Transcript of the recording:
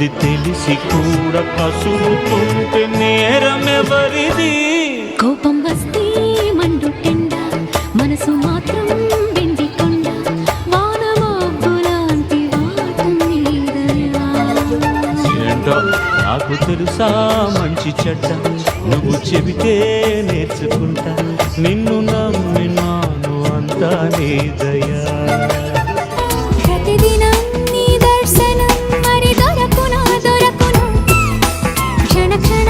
ఇది తెలిసి కూడా కసురుతుంటే నేరమెవరిది? కోపం వస్తే మండు టెండ, మనసు మాత్రం వెండి కొండ, వాన మబ్బులాంటి వాటం నీదయా. ఏంటో నాకు తెలుసా మంచి చెడ్డ, నువ్వు చెబితే నేర్చుకుంటా, నిన్ను నమ్మినాను అంతా నీ దయా. ప్రతిదినం నీ దర్శనం మరి దొరకునా దొరకును, క్షణ క్షణ